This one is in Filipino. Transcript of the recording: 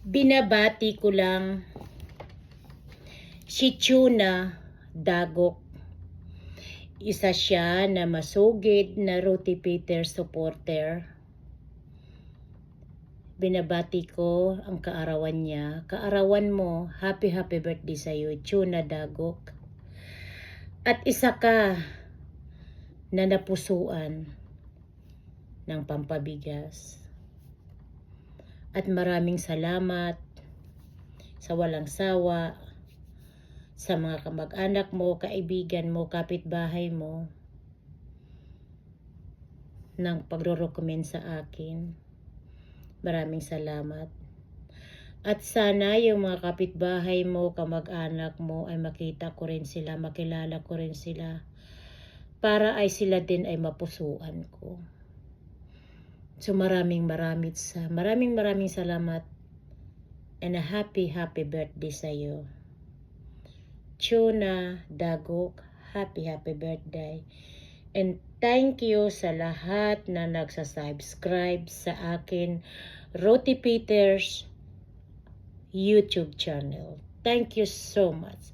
Binabati ko lang si Tuna Dagok. Isa siya na masugid na Ruti Peter supporter. Binabati ko ang kaarawan niya. Kaarawan mo, happy birthday sa iyo, Tuna Dagok. At isa ka na napusuan ng pampabigas. At maraming salamat sa walang sawa sa mga kamag-anak mo, kaibigan mo, kapitbahay mo ng pagro-recommend sa akin. Maraming salamat. At sana yung mga kapitbahay mo, kamag-anak mo ay makita ko rin sila, makilala ko rin sila para ay sila din ay mapusuan ko. So maraming salamat and a happy birthday sa iyo. Tuna Dagok, happy birthday. And thank you sa lahat na nagsasubscribe sa akin, Ruti Peters YouTube channel. Thank you so much.